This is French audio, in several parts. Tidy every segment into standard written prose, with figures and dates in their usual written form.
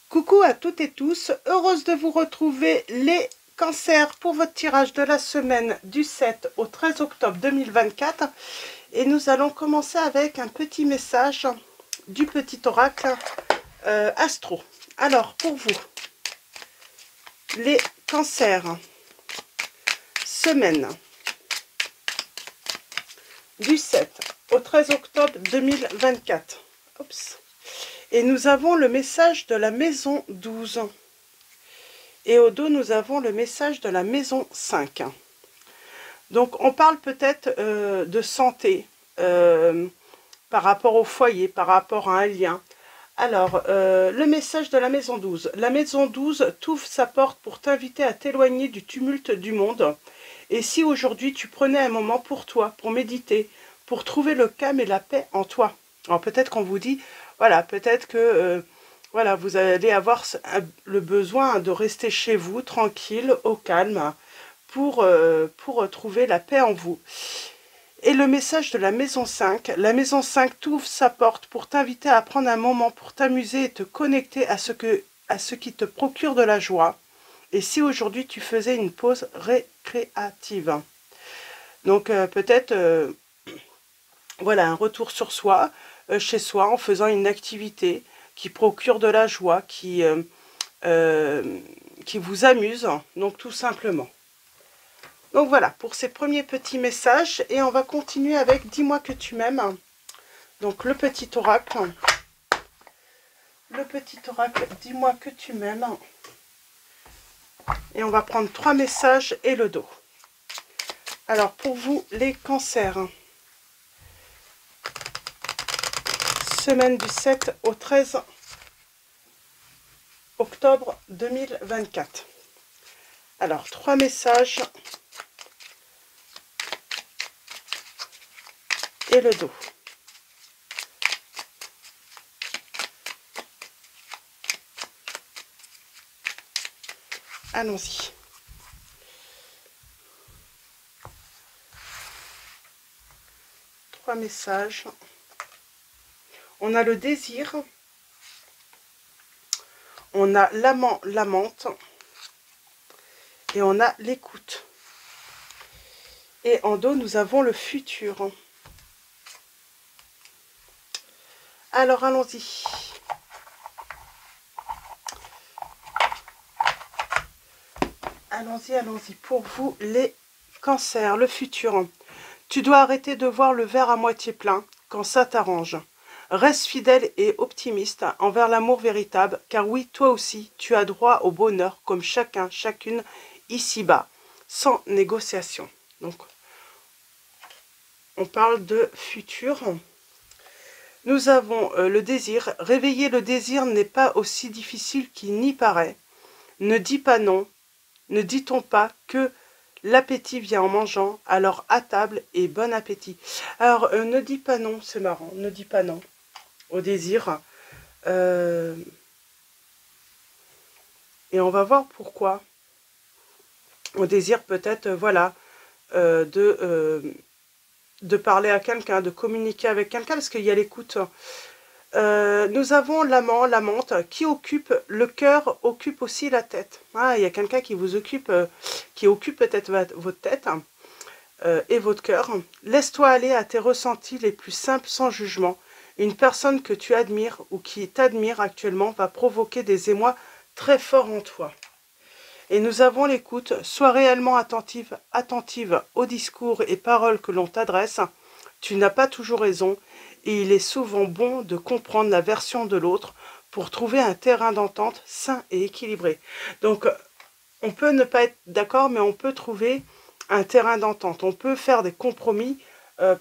Coucou à toutes et tous, heureuse de vous retrouver les cancers pour votre tirage de la semaine du 7 au 13 octobre 2024. Et nous allons commencer avec un petit message du petit oracle astro. Alors pour vous, les cancers, semaine du 7 au 13 octobre 2024. Oups. Et nous avons le message de la maison 12. Et au dos, nous avons le message de la maison 5. Donc, on parle peut-être de santé par rapport au foyer, par rapport à un lien. Alors, le message de la maison 12. La maison 12 t'ouvre sa porte pour t'inviter à t'éloigner du tumulte du monde. Et si aujourd'hui, tu prenais un moment pour toi, pour méditer, pour trouver le calme et la paix en toi. Alors, peut-être qu'on vous dit, voilà, peut-être que... voilà, vous allez avoir le besoin de rester chez vous, tranquille, au calme, pour trouver la paix en vous. Et le message de la maison 5 t'ouvre sa porte pour t'inviter à prendre un moment pour t'amuser et te connecter à ce qui te procure de la joie. Et si aujourd'hui tu faisais une pause récréative. Donc peut-être, voilà, un retour sur soi, chez soi, en faisant une activité qui procure de la joie, qui vous amuse, donc tout simplement. Donc voilà, pour ces premiers petits messages, et on va continuer avec « Dis-moi que tu m'aimes ». Donc le petit oracle, « Dis-moi que tu m'aimes ». Et on va prendre 3 messages et le dos. Alors pour vous, les cancers, semaine du 7 au 13 octobre 2024. Alors, 3 messages et le dos. Allons-y. Trois messages. On a le désir. On a l'amant, l'amante. Et on a l'écoute. Et en dos, nous avons le futur. Alors, allons-y. Allons-y, allons-y. Pour vous, les cancers, le futur. Tu dois arrêter de voir le verre à moitié plein quand ça t'arrange. Reste fidèle et optimiste envers l'amour véritable, car oui, toi aussi, tu as droit au bonheur comme chacun, chacune, ici-bas, sans négociation. Donc, on parle de futur. Nous avons le désir. Réveiller le désir n'est pas aussi difficile qu'il n'y paraît. Ne dis pas non. Ne dit-on pas que l'appétit vient en mangeant, alors à table et bon appétit. Alors, ne dis pas non, c'est marrant, ne dis pas non au désir. Et on va voir pourquoi. Au désir peut-être, voilà, de parler à quelqu'un, de communiquer avec quelqu'un, parce qu'il y a l'écoute. Nous avons l'amant, l'amante, qui occupe le cœur, occupe aussi la tête. Ah, il y a quelqu'un qui vous occupe, qui occupe peut-être votre tête et votre cœur. Laisse-toi aller à tes ressentis les plus simples sans jugement. Une personne que tu admires ou qui t'admire actuellement va provoquer des émois très forts en toi. Et nous avons l'écoute. Sois réellement attentive aux discours et paroles que l'on t'adresse. Tu n'as pas toujours raison et il est souvent bon de comprendre la version de l'autre pour trouver un terrain d'entente sain et équilibré. Donc, on peut ne pas être d'accord, mais on peut trouver un terrain d'entente. On peut faire des compromis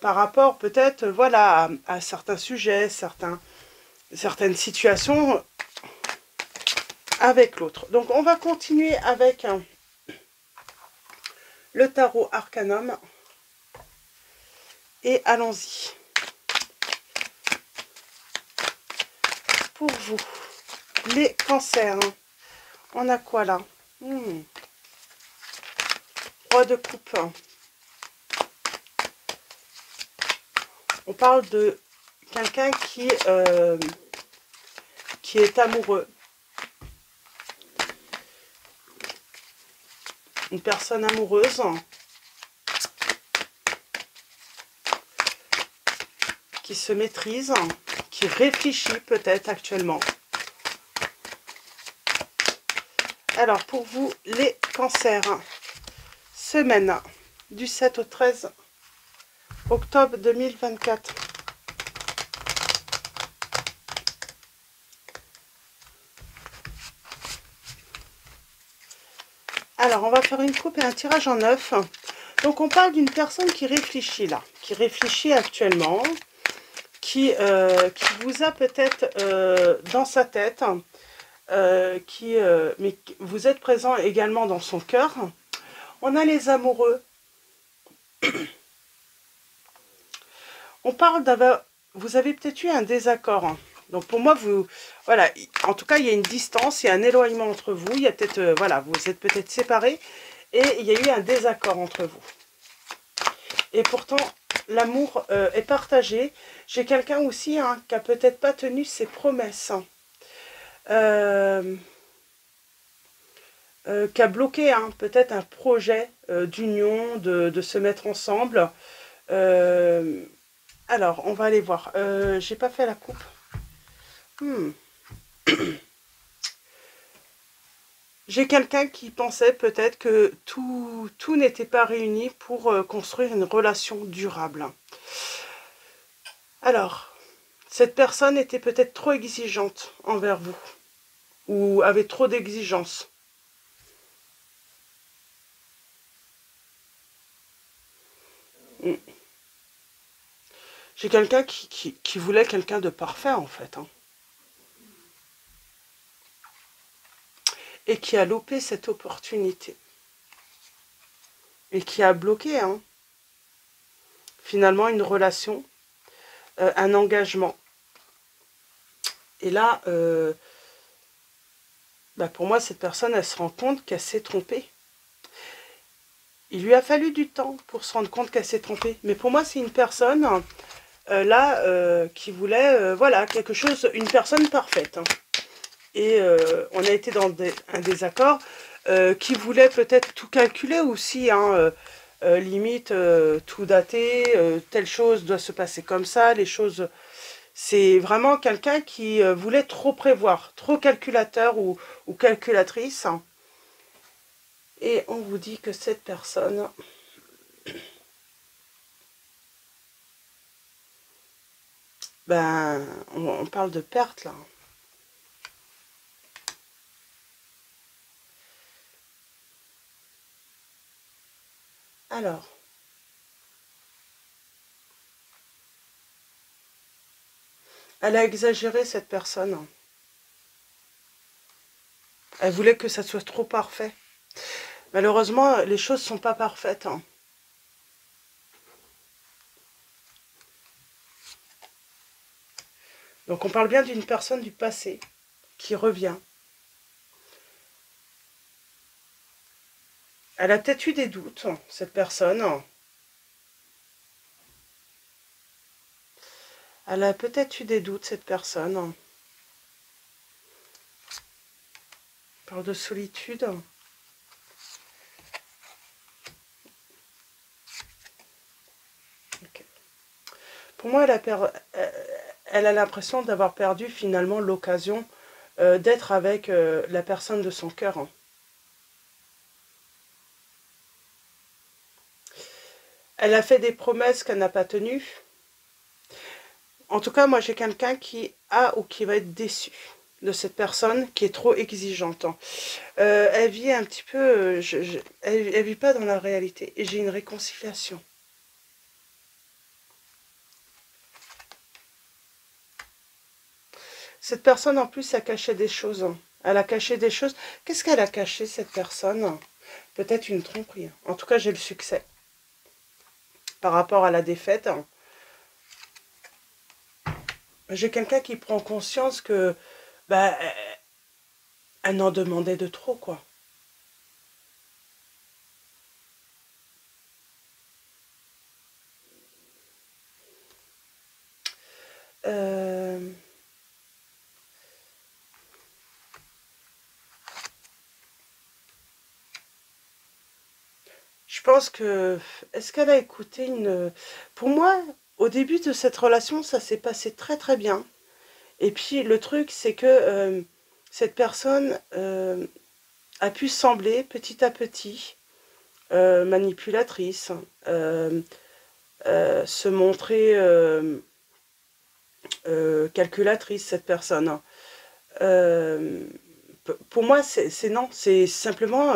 par rapport peut-être voilà, à certains sujets, certaines situations avec l'autre. Donc, on va continuer avec le tarot Arcanum. Et allons-y. Pour vous, les cancers, on a quoi là? Roi de coupe. On parle de quelqu'un qui est amoureux, une personne amoureuse qui se maîtrise, qui réfléchit peut-être actuellement. Alors, pour vous, les cancers, semaine du 7 au 13 octobre 2024. Alors, on va faire une coupe et un tirage en 9. Donc, on parle d'une personne qui réfléchit là, qui réfléchit actuellement, qui vous a peut-être dans sa tête, mais vous êtes présent également dans son cœur. On a les amoureux. On parle d'avoir... Vous avez peut-être eu un désaccord. Donc pour moi, voilà, en tout cas, il y a une distance, il y a un éloignement entre vous. Il y a peut-être, voilà, vous êtes peut-être séparés et il y a eu un désaccord entre vous. Et pourtant, l'amour est partagé. J'ai quelqu'un aussi qui a peut-être pas tenu ses promesses. Qui a bloqué peut-être un projet d'union, de se mettre ensemble. Alors, on va aller voir. J'ai pas fait la coupe. J'ai quelqu'un qui pensait peut-être que tout n'était pas réuni pour construire une relation durable. Alors, cette personne était peut-être trop exigeante envers vous, ou avait trop d'exigences. J'ai quelqu'un qui voulait quelqu'un de parfait, en fait. Et qui a loupé cette opportunité. Et qui a bloqué, finalement, une relation, un engagement. Et là, pour moi, cette personne, elle se rend compte qu'elle s'est trompée. Il lui a fallu du temps pour se rendre compte qu'elle s'est trompée. Mais pour moi, c'est une personne, qui voulait, voilà, quelque chose, une personne parfaite. Et on a été dans un désaccord, qui voulait peut-être tout calculer aussi, limite, tout dater, telle chose doit se passer comme ça, les choses... C'est vraiment quelqu'un qui voulait trop prévoir, trop calculateur ou calculatrice. Et on vous dit que cette personne... on parle de perte, là. Alors... Elle a exagéré, cette personne. Elle voulait que ça soit trop parfait. Malheureusement, les choses ne sont pas parfaites. Donc on parle bien d'une personne du passé qui revient. Elle a peut-être eu des doutes, cette personne. Elle a peut-être eu des doutes, cette personne. On parle de solitude. Okay. Pour moi, elle a l'impression d'avoir perdu finalement l'occasion d'être avec la personne de son cœur. Elle a fait des promesses qu'elle n'a pas tenues. En tout cas, moi, j'ai quelqu'un qui a ou qui va être déçu de cette personne qui est trop exigeante. Elle vit un petit peu... elle vit pas dans la réalité. Et j'ai une réconciliation. Cette personne, en plus, a caché des choses. Elle a caché des choses. Qu'est-ce qu'elle a caché, cette personne? Peut-être une tromperie. En tout cas, j'ai le succès. Par rapport à la défaite. J'ai quelqu'un qui prend conscience que... elle en demandait de trop, quoi. pense que... Est-ce qu'elle a écouté une... Pour moi, au début de cette relation, ça s'est passé très très bien. Et puis le truc, c'est que cette personne a pu sembler petit à petit manipulatrice, se montrer calculatrice, cette personne. Pour moi, c'est non, c'est simplement,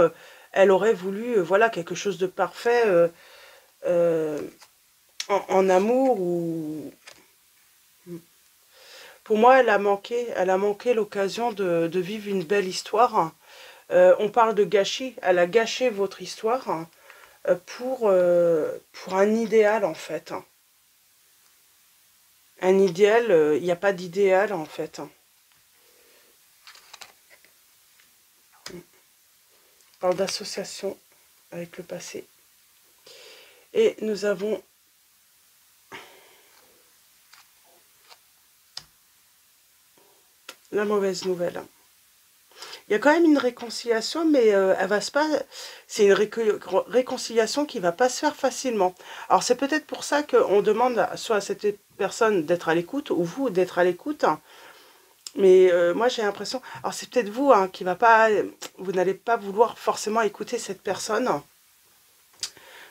elle aurait voulu, voilà, quelque chose de parfait euh, en amour ou... Pour moi, elle a manqué l'occasion de vivre une belle histoire. On parle de gâchis, elle a gâché votre histoire pour un idéal, en fait. Un idéal, il n'y a pas d'idéal, en fait. On parle d'association avec le passé. Et nous avons la mauvaise nouvelle. Il y a quand même une réconciliation, mais elle va se pas. C'est une réconciliation qui va pas se faire facilement. Alors c'est peut-être pour ça qu'on demande soit à cette personne d'être à l'écoute ou vous d'être à l'écoute. Mais moi j'ai l'impression. Alors c'est peut-être vous hein, qui va pas. Vous n'allez pas vouloir forcément écouter cette personne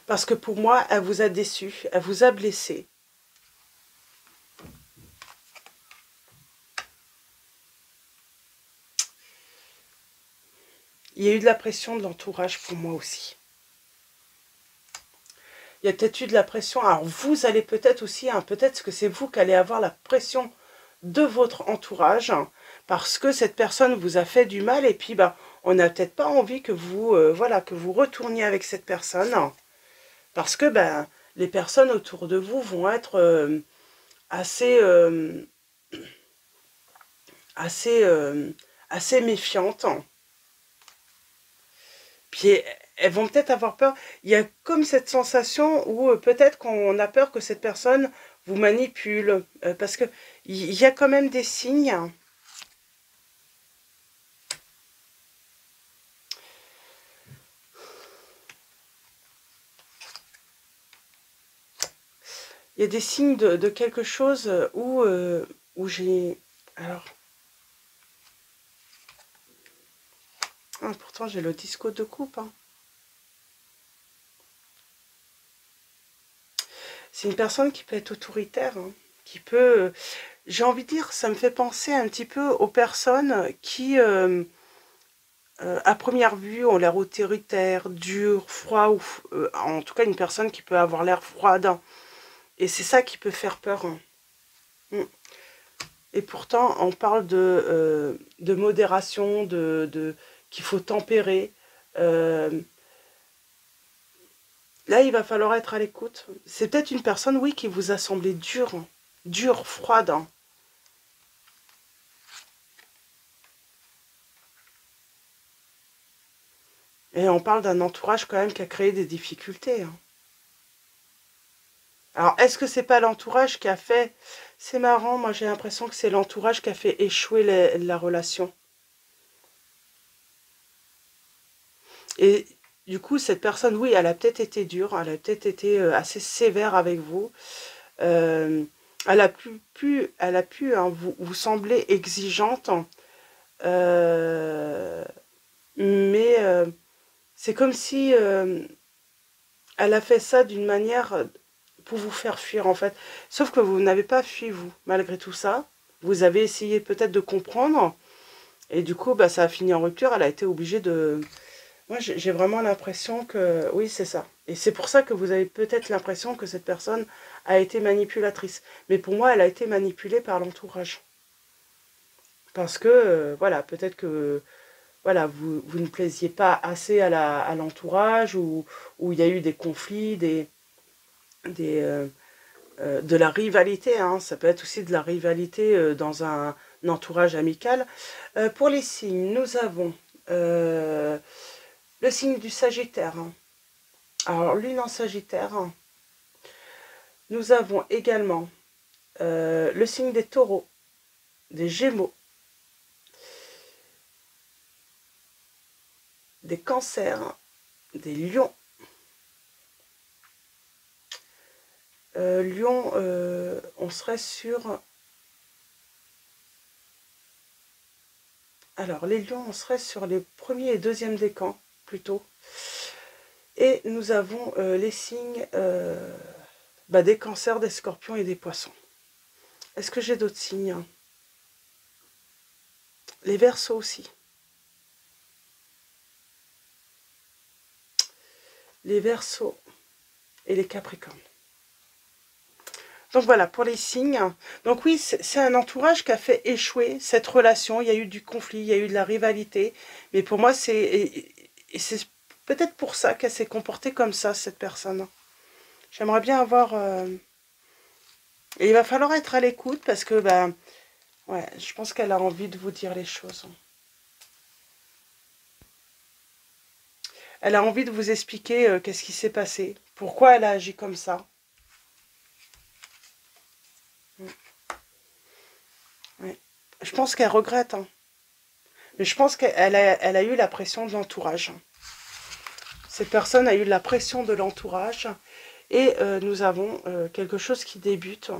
parce que pour moi elle vous a déçu, elle vous a blessé. Il y a eu de la pression de l'entourage pour moi aussi. Il y a peut-être eu de la pression. Alors vous allez peut-être aussi, hein, peut-être que c'est vous qui allez avoir la pression de votre entourage, hein, parce que cette personne vous a fait du mal et puis bah, on n'a peut-être pas envie que vous, voilà, que vous retourniez avec cette personne, hein, parce que ben, les personnes autour de vous vont être assez, assez, assez méfiantes. Puis elles vont peut-être avoir peur. Il y a comme cette sensation où peut-être qu'on a peur que cette personne vous manipule. Parce que il y a quand même des signes. Il y a des signes de quelque chose où j'ai... Alors... Ah, pourtant j'ai le disco de coupe. Hein. C'est une personne qui peut être autoritaire. Hein, qui peut... j'ai envie de dire, ça me fait penser un petit peu aux personnes qui... à première vue, ont l'air autoritaires, dures, froids, ou en tout cas une personne qui peut avoir l'air froide. Hein. Et c'est ça qui peut faire peur. Hein. Et pourtant, on parle de modération, qu'il faut tempérer. Là, il va falloir être à l'écoute. C'est peut-être une personne, oui, qui vous a semblé dure, hein. Dure, froide. Hein. Et on parle d'un entourage quand même qui a créé des difficultés. Hein. Alors, est-ce que c'est pas l'entourage qui a fait... C'est marrant, moi j'ai l'impression que c'est l'entourage qui a fait échouer la relation. Et du coup, cette personne, oui, elle a peut-être été dure, elle a peut-être été assez sévère avec vous. Euh, elle a pu hein, vous sembler exigeante. Euh, mais c'est comme si elle a fait ça d'une manière pour vous faire fuir en fait. Sauf que vous n'avez pas fui vous, malgré tout ça. Vous avez essayé peut-être de comprendre. Et du coup, bah, ça a fini en rupture. Elle a été obligée de... Moi, j'ai vraiment l'impression que... Oui, c'est ça. Et c'est pour ça que vous avez peut-être l'impression que cette personne a été manipulatrice. Mais pour moi, elle a été manipulée par l'entourage. Parce que, voilà, peut-être que voilà, vous ne plaisiez pas assez à l'entourage, ou il y a eu des conflits, de la rivalité, hein. Ça peut être aussi de la rivalité dans un entourage amical. Pour les signes, nous avons le signe du Sagittaire. Hein. Alors, lune en Sagittaire. Hein. Nous avons également le signe des Taureaux, des Gémeaux, des Cancers, des Lions, Lion, on serait sur... Alors, les lions, on serait sur les premiers et deuxièmes décans, plutôt. Et nous avons les signes des cancers, des scorpions et des poissons. Est-ce que j'ai d'autres signes? Les verseaux aussi. Les verseaux et les capricornes. Donc voilà, pour les signes. Donc oui, c'est un entourage qui a fait échouer cette relation. Il y a eu du conflit, il y a eu de la rivalité. Mais pour moi, c'est peut-être pour ça qu'elle s'est comportée comme ça, cette personne. J'aimerais bien avoir... Et il va falloir être à l'écoute parce que, ouais, je pense qu'elle a envie de vous dire les choses. Elle a envie de vous expliquer qu'est-ce qui s'est passé, pourquoi elle a agi comme ça. Ouais. Je pense qu'elle regrette, hein. Mais je pense qu'elle a eu la pression de l'entourage. Cette personne a eu la pression de l'entourage. Et nous avons quelque chose qui débute.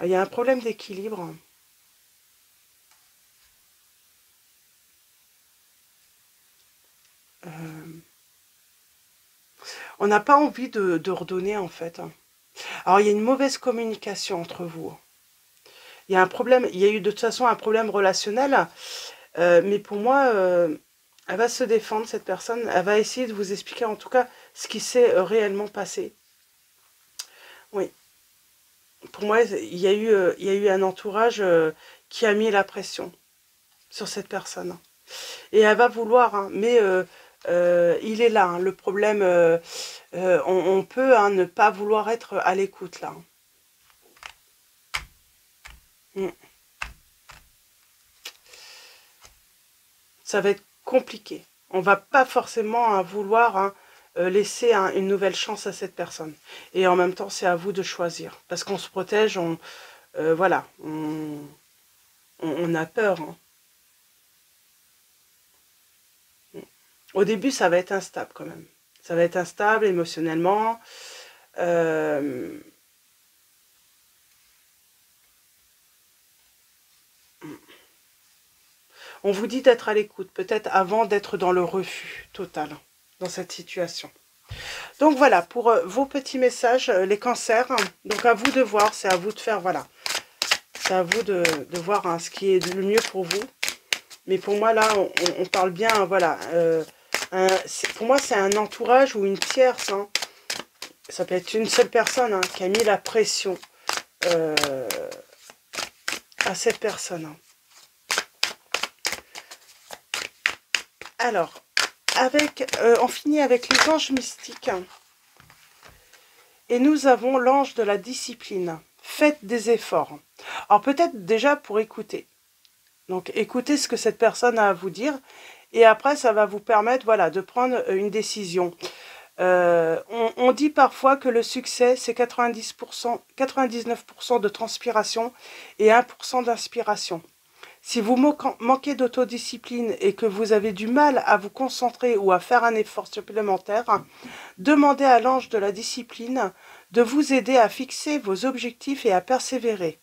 Il y a un problème d'équilibre. On n'a pas envie de redonner, en fait. Alors, il y a une mauvaise communication entre vous. Il y a un problème, il y a eu de toute façon un problème relationnel, mais pour moi, elle va se défendre, cette personne. Elle va essayer de vous expliquer, en tout cas, ce qui s'est réellement passé. Oui. Pour moi, il y a eu un entourage qui a mis la pression sur cette personne. Et elle va vouloir, hein, mais il est là, hein, le problème, on peut ne pas vouloir être à l'écoute, là. Mm. Ça va être compliqué. On va pas forcément vouloir laisser une nouvelle chance à cette personne. Et en même temps, c'est à vous de choisir. Parce qu'on se protège, voilà, on a peur. Hein. Au début, ça va être instable quand même. Ça va être instable émotionnellement. On vous dit d'être à l'écoute, peut-être avant d'être dans le refus total dans cette situation. Donc voilà, pour vos petits messages, les cancers, donc à vous de voir, c'est à vous de faire, voilà. C'est à vous de voir ce qui est le mieux pour vous. Mais pour moi, là, on parle bien, voilà. Pour moi, c'est un entourage ou une tierce. Hein. Ça peut être une seule personne qui a mis la pression à cette personne. Alors, on finit avec les anges mystiques. Et nous avons l'ange de la discipline. Faites des efforts. Alors peut-être déjà pour écouter. Donc écoutez ce que cette personne a à vous dire. Et après, ça va vous permettre, voilà, de prendre une décision. On dit parfois que le succès, c'est 90%, 99% de transpiration et 1% d'inspiration. Si vous manquez d'autodiscipline et que vous avez du mal à vous concentrer ou à faire un effort supplémentaire, demandez à l'ange de la discipline de vous aider à fixer vos objectifs et à persévérer.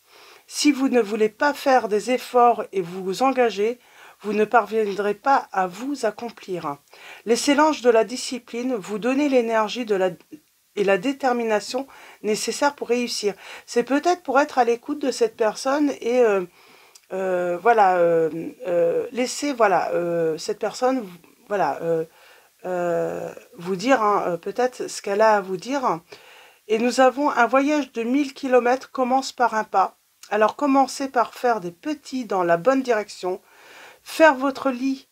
Si vous ne voulez pas faire des efforts et vous engager, vous ne parviendrez pas à vous accomplir. Laissez l'ange de la discipline vous donner l'énergie et la détermination nécessaires pour réussir. C'est peut-être pour être à l'écoute de cette personne et voilà, laissez voilà, cette personne voilà, vous dire peut-être ce qu'elle a à vous dire. Et nous avons un voyage de 1000 km commence par un pas. Alors commencez par faire des petits dans la bonne direction. Faire votre lit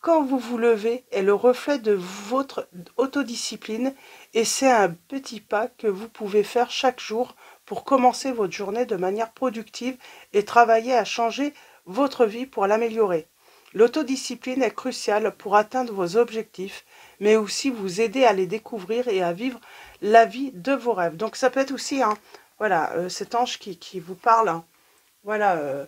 quand vous vous levez est le reflet de votre autodiscipline et c'est un petit pas que vous pouvez faire chaque jour pour commencer votre journée de manière productive et travailler à changer votre vie pour l'améliorer. L'autodiscipline est cruciale pour atteindre vos objectifs, mais aussi vous aider à les découvrir et à vivre la vie de vos rêves. Donc ça peut être aussi, voilà, cet ange qui vous parle, voilà,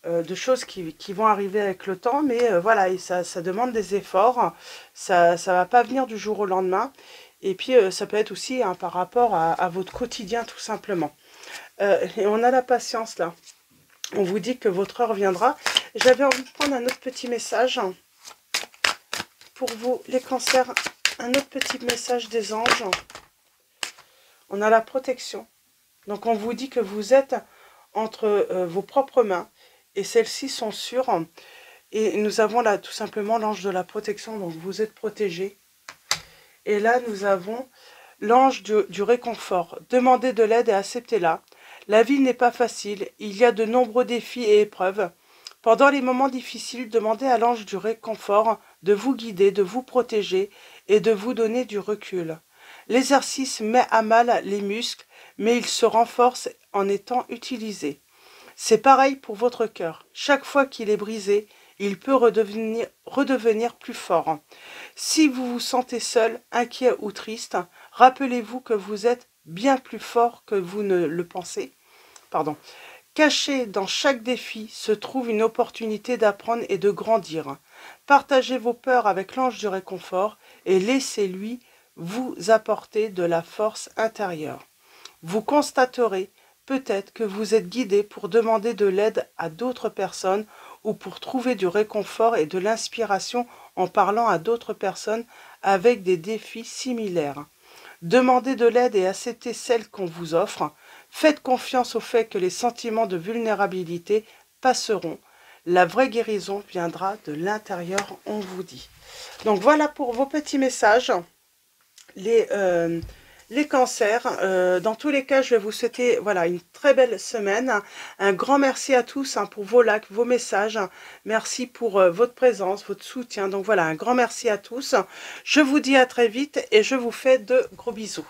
de choses qui vont arriver avec le temps, mais voilà, et ça demande des efforts, ça va pas venir du jour au lendemain. Et puis, ça peut être aussi hein, par rapport à votre quotidien, tout simplement. Et on a la patience, là. On vous dit que votre heure viendra. J'avais envie de prendre un autre petit message pour vous, les cancers. Un autre petit message des anges. On a la protection. Donc, on vous dit que vous êtes entre vos propres mains. Et celles-ci sont sûres. Et nous avons là, tout simplement, l'ange de la protection. Donc, vous êtes protégés. Et là, nous avons l'ange du réconfort. Demandez de l'aide et acceptez-la. La vie n'est pas facile. Il y a de nombreux défis et épreuves. Pendant les moments difficiles, demandez à l'ange du réconfort de vous guider, de vous protéger et de vous donner du recul. L'exercice met à mal les muscles, mais il se renforce en étant utilisé. C'est pareil pour votre cœur. Chaque fois qu'il est brisé, il peut redevenir plus fort. Si vous vous sentez seul, inquiet ou triste, rappelez-vous que vous êtes bien plus fort que vous ne le pensez. Caché dans chaque défi se trouve une opportunité d'apprendre et de grandir. Partagez vos peurs avec l'ange du réconfort et laissez-lui vous apporter de la force intérieure. Vous constaterez peut-être que vous êtes guidé pour demander de l'aide à d'autres personnes ou pour trouver du réconfort et de l'inspiration en parlant à d'autres personnes avec des défis similaires. Demandez de l'aide et acceptez celle qu'on vous offre. Faites confiance au fait que les sentiments de vulnérabilité passeront. La vraie guérison viendra de l'intérieur, on vous dit. Donc voilà pour vos petits messages. Les cancers, dans tous les cas, je vais vous souhaiter voilà, une très belle semaine. Un grand merci à tous hein, pour vos likes, vos messages. Merci pour votre présence, votre soutien. Donc voilà, un grand merci à tous. Je vous dis à très vite et je vous fais de gros bisous.